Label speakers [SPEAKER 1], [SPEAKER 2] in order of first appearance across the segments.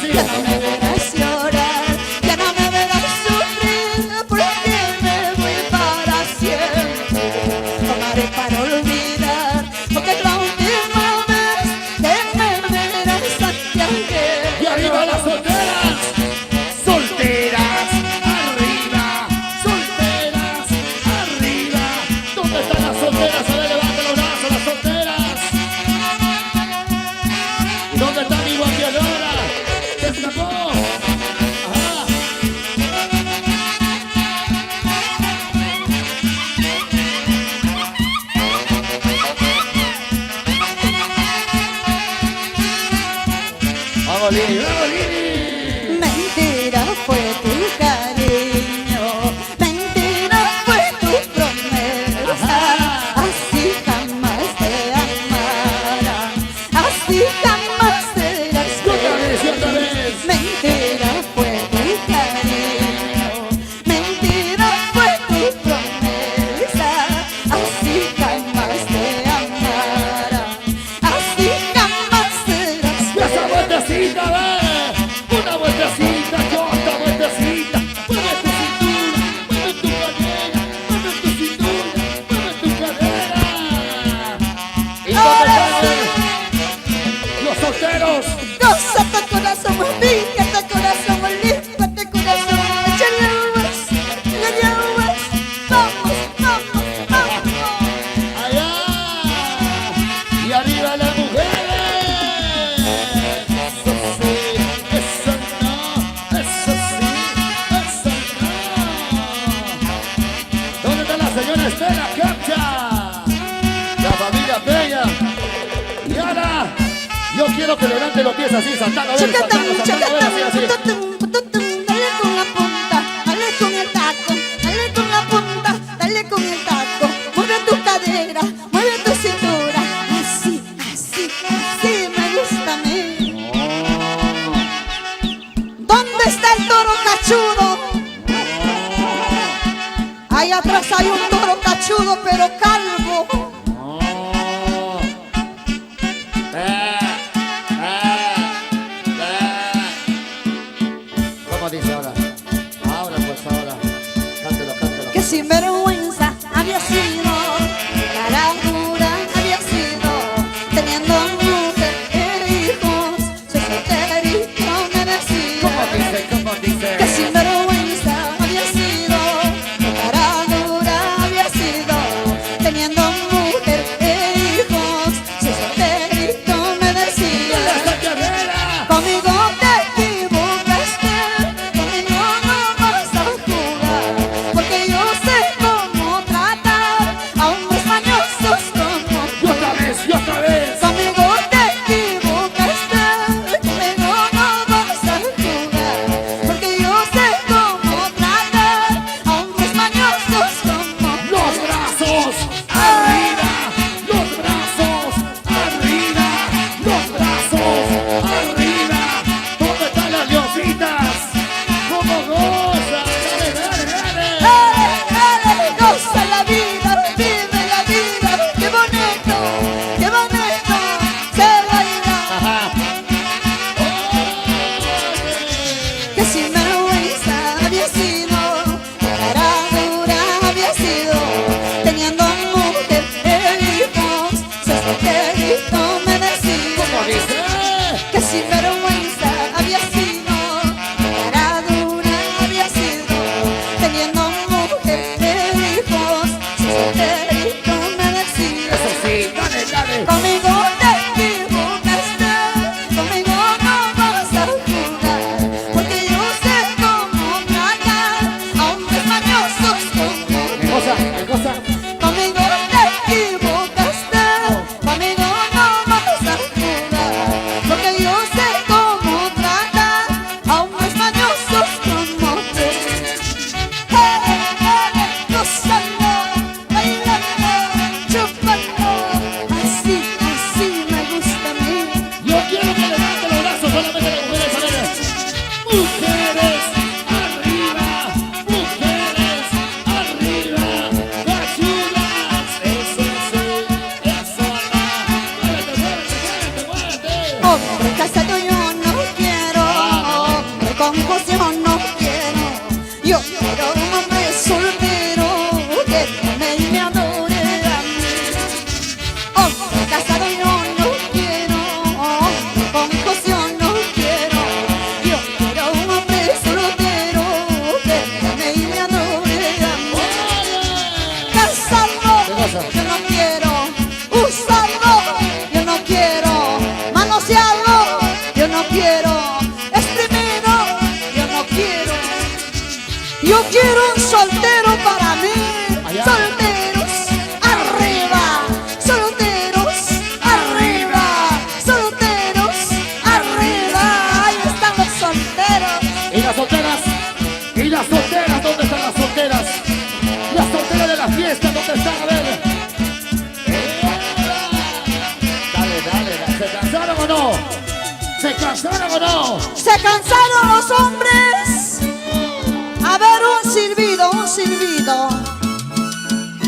[SPEAKER 1] Ya no me verás llorar, ya no me verás sufrir, porque me voy para siempre. Tomaré para olvidar, porque es la última vez que me verás Santiago.
[SPEAKER 2] Y arriba las solteras, solteras, arriba, solteras, arriba. ¿Dónde están las solteras? A ver, levanten los brazos, las solteras. ¿Y dónde está mi guapiadora? ¿Se escapó? Ajá. Vamos, Lili, vamos, Lili.
[SPEAKER 1] Mentira fue tu cariño, mentira fue tu promesa. Así jamás te amarán, así jamás serás
[SPEAKER 2] Y otra vez.
[SPEAKER 1] Mentira fue tu cariño, mentira fue tu promesa. Así jamás te amarán, así jamás serás
[SPEAKER 2] Y esa vueltecita, ve. Una vueltecita, otra vueltecita. Mueve tu cintura, mueve tu cadera, mueve tu cintura, mueve tu cadera. ¿Y dónde están los solteros?
[SPEAKER 1] Gózate corazón, fíjate corazón, límpiate corazón, échale uvas, vamos, vamos, vamos.
[SPEAKER 2] Allá. Y arriba las mujeres. Eso sí, eso no, eso sí, eso no. ¿Dónde está la señora Estela Capcha? La familia Peña. Y ahora, yo quiero que levante los pies así, saltando, a ver, saltando, saltando, a ver, así, así.
[SPEAKER 1] Dale con la punta, dale con el taco, dale con la punta, dale con el taco. Mueve tu cadera, mueve tu cintura, así, así, así me gusta a mí. ¿Dónde está el toro cachudo? Ahí atrás hay un toro cachudo, pero calvo.
[SPEAKER 2] ¿Cómo dice ahora? Ahora, pues ahora. Cántelo, cántelo.
[SPEAKER 1] Que sin vergüenza había sido, cara dura había sido, teniendo mujer e hijos, soy solterito me decía.
[SPEAKER 2] ¿Cómo dice?
[SPEAKER 1] Que sin vergüenza había sido, cara dura había sido, teniendo mujer e hijos, soy solterito me decía.
[SPEAKER 2] ¡La carrera!
[SPEAKER 1] Conmigo te equivocaste, conmigo no vas a jugar, porque yo sé cómo tratar a hombres mañosos como
[SPEAKER 2] ¡Y otra vez, y otra vez!
[SPEAKER 1] Conmigo te equivocaste, conmigo no vas a jugar, porque yo sé cómo tratar a hombres mañosos como
[SPEAKER 2] ¡Los brazos arriba! ¡Los brazos arriba! ¡Los brazos arriba! ¿Dónde están las leoncitas? ¿Cómo gozan? ¡Dale, dale, dale!
[SPEAKER 1] Dale, goza la vida, vive la vida, qué bonito se baila.
[SPEAKER 2] Ajá.
[SPEAKER 1] Que sin vergüenza había sido, cara dura había sido, teniendo mujer e hijos, soy solterito me decía.
[SPEAKER 2] ¿Cómo dice?
[SPEAKER 1] Que sin vergüenza había sido, cara dura había sido, teniendo mujer e hijos, soy solterito me decía.
[SPEAKER 2] Eso sí, dale, dale.
[SPEAKER 1] Conmigo te equivocaste, conmigo no vas a jugar, porque yo sé confusión no quiero. Yo quiero un hombre soltero que me y me adore a mí. Hombre casado yo no quiero, hombre confusión no quiero. Yo quiero un hombre soltero que me y me adore a mí. Casarlo yo no quiero, usarlo yo no quiero, manosearlo yo no quiero, exprimirlo yo no quiero. Yo quiero un soltero para mí.
[SPEAKER 2] Allá.
[SPEAKER 1] Solteros arriba, solteros arriba, solteros arriba. Ahí están los solteros.
[SPEAKER 2] ¿Y las solteras? ¿Y las solteras? ¿Dónde están las solteras? Las solteras de la fiesta, ¿dónde están? A ver. Dale. ¿Se cansaron o no? ¿Se cansaron o no?
[SPEAKER 1] Se cansaron los hombres. A ver, un silbido, un silbido.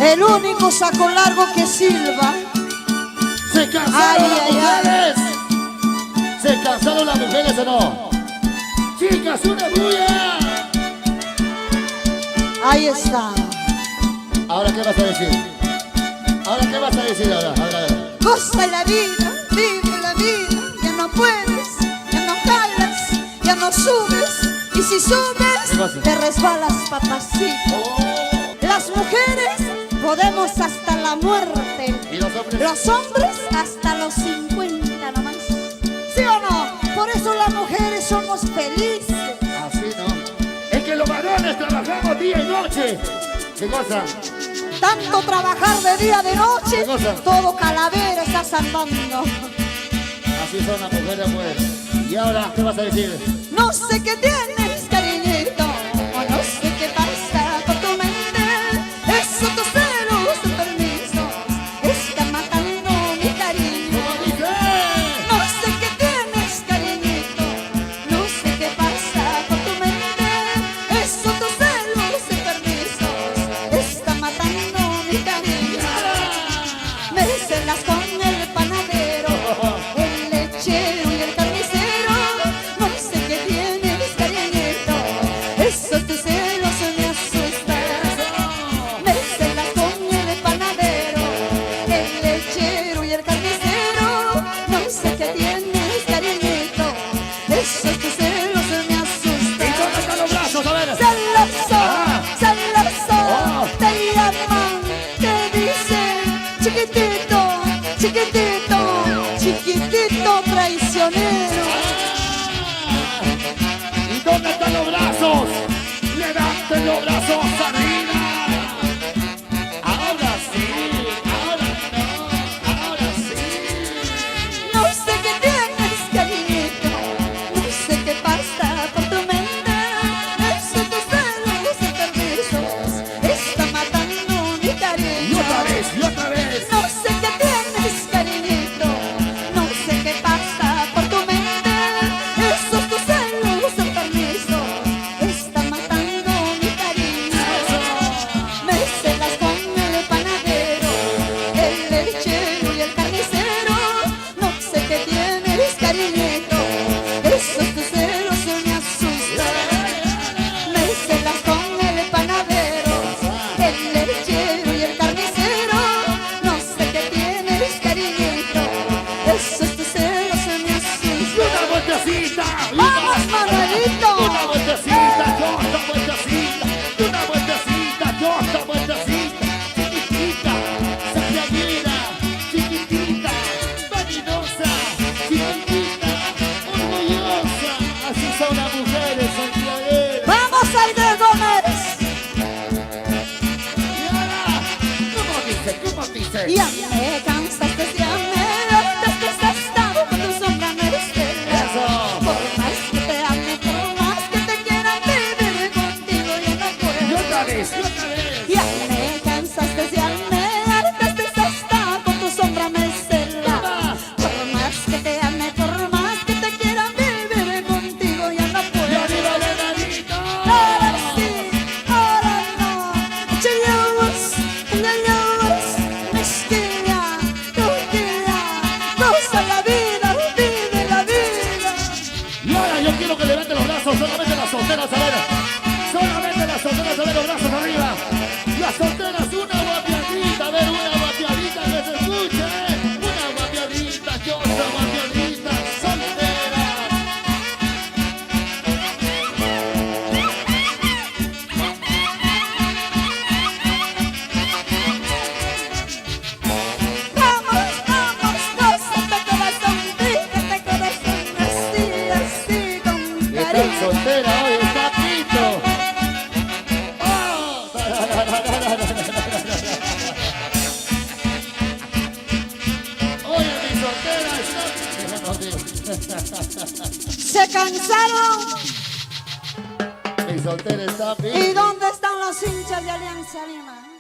[SPEAKER 1] El único saco largo que silba.
[SPEAKER 2] ¿Se cansaron
[SPEAKER 1] Ay,
[SPEAKER 2] las
[SPEAKER 1] ay, ay.
[SPEAKER 2] mujeres? ¿Se cansaron las mujeres o no? Chicas, una bulla.
[SPEAKER 1] Ahí está.
[SPEAKER 2] ¿Ahora qué vas a decir? ¿Ahora qué vas a decir ahora? A ver.
[SPEAKER 1] Goza la vida, vive la vida. Ya no puedes, ya no jalas, ya no subes. Y si
[SPEAKER 2] ¿Qué
[SPEAKER 1] subes,
[SPEAKER 2] pasa?
[SPEAKER 1] te resbalas, papacito.
[SPEAKER 2] Oh.
[SPEAKER 1] Las mujeres podemos hasta la muerte.
[SPEAKER 2] ¿Y los hombres?
[SPEAKER 1] Los hombres hasta los 50 nomás. ¿Sí o no? Por eso las mujeres somos felices.
[SPEAKER 2] Así no. Es que los varones trabajamos día y noche. ¿Qué cosa?
[SPEAKER 1] Tanto trabajar de día, de noche,
[SPEAKER 2] ¿Qué cosa?
[SPEAKER 1] todo calavera está salvando.
[SPEAKER 2] Así son las mujeres, pues. ¿Y ahora qué vas a decir?
[SPEAKER 1] No sé qué tienes, cariñito, no sé qué pasa por tu mente. Eso tus celos enfermizos está matando mi cariño.
[SPEAKER 2] ¿Cómo dice?
[SPEAKER 1] No sé qué tienes, cariñito, no sé qué pasa por tu mente. Eso tus celos enfermizos está matando mi cariño. Me celas con el panadero, el lechero y el carnicero. No sé qué tienes, cariñito, esos tus celos me asustan. Me celas con el panadero, el lechero y el carnicero. No sé qué tienes, cariñito, esos tus celos me
[SPEAKER 2] ¿Y dónde
[SPEAKER 1] asustan.
[SPEAKER 2] están los brazos? A ver.
[SPEAKER 1] Celoso,
[SPEAKER 2] Ah.
[SPEAKER 1] celoso,
[SPEAKER 2] Oh.
[SPEAKER 1] te llaman, te dicen, chiquitito, chiquitito, chiquitito traicionero.
[SPEAKER 2] ¿Y dónde están los brazos? Levanten los brazos arriba. Ahora sí, ahora no, ahora sí.
[SPEAKER 1] No sé qué tienes, cariñito, no sé qué pasa por tu mente. Esos tus celos enfermizos está matando mi
[SPEAKER 2] Y
[SPEAKER 1] cariño.
[SPEAKER 2] otra vez, y otra vez.
[SPEAKER 1] No sé qué tienes, cariñito, no sé qué pasa por tu mente. Esos tus celos enfermizos está matando mi cariño. Me celas con el panadero, el lechero y el carnicero. No sé qué tienes, cariñito, esos tus celos me asustan. Me celas con el panadero, el lechero y el carnicero. No sé qué tienes, cariñito, esos tus celos me
[SPEAKER 2] Y
[SPEAKER 1] asustan.
[SPEAKER 2] una vueltecita. y
[SPEAKER 1] ¡Vamos,
[SPEAKER 2] una-
[SPEAKER 1] Manuelito!
[SPEAKER 2] Una vueltecita, yo otra vueltecita. Una vueltecita, yo otra vueltecita. Chiquitita, santiaguera, chiquitita, vanidosa, chiquitita, orgullosa. Así son las mujeres santiagueras.
[SPEAKER 1] ¡Vamos, Aide Gómez!
[SPEAKER 2] Y ahora, ¿cómo dice? ¿Cómo dice?
[SPEAKER 1] Ya me cansaste, ya me hartaste, que has estado con tu sombra me estela.
[SPEAKER 2] Eso.
[SPEAKER 1] Por más que te ame, por más que te quiera vivir contigo, yo no
[SPEAKER 2] Y
[SPEAKER 1] puedo.
[SPEAKER 2] otra vez, y otra vez.
[SPEAKER 1] Ya me cansaste, ya me hartaste, que has estado con tu sombra me estela. Por más que te ame, por más que te quiera vivir contigo, ya no
[SPEAKER 2] Y
[SPEAKER 1] puedo.
[SPEAKER 2] arriba venadito.
[SPEAKER 1] Ahora sí, ahora no. Engañamos, engañamos, me esquiva.
[SPEAKER 2] brazos, solamente las solteras, a ver. Solamente las solteras, a ver, los brazos arriba. Las solteras, una guapiadita, a ver, una guapiadita que se escuche. Una guapiadita, que otra guapiadita, soltera.
[SPEAKER 1] Vamos, vamos, gózate corazón, este corazón así, así con
[SPEAKER 2] Está
[SPEAKER 1] cariño.
[SPEAKER 2] soltera hoy, está pito. ¡Oh! Oye, mi soltera está...
[SPEAKER 1] Se cansaron.
[SPEAKER 2] Mi soltera está pito.
[SPEAKER 1] ¿Y dónde están los hinchas de Alianza Lima?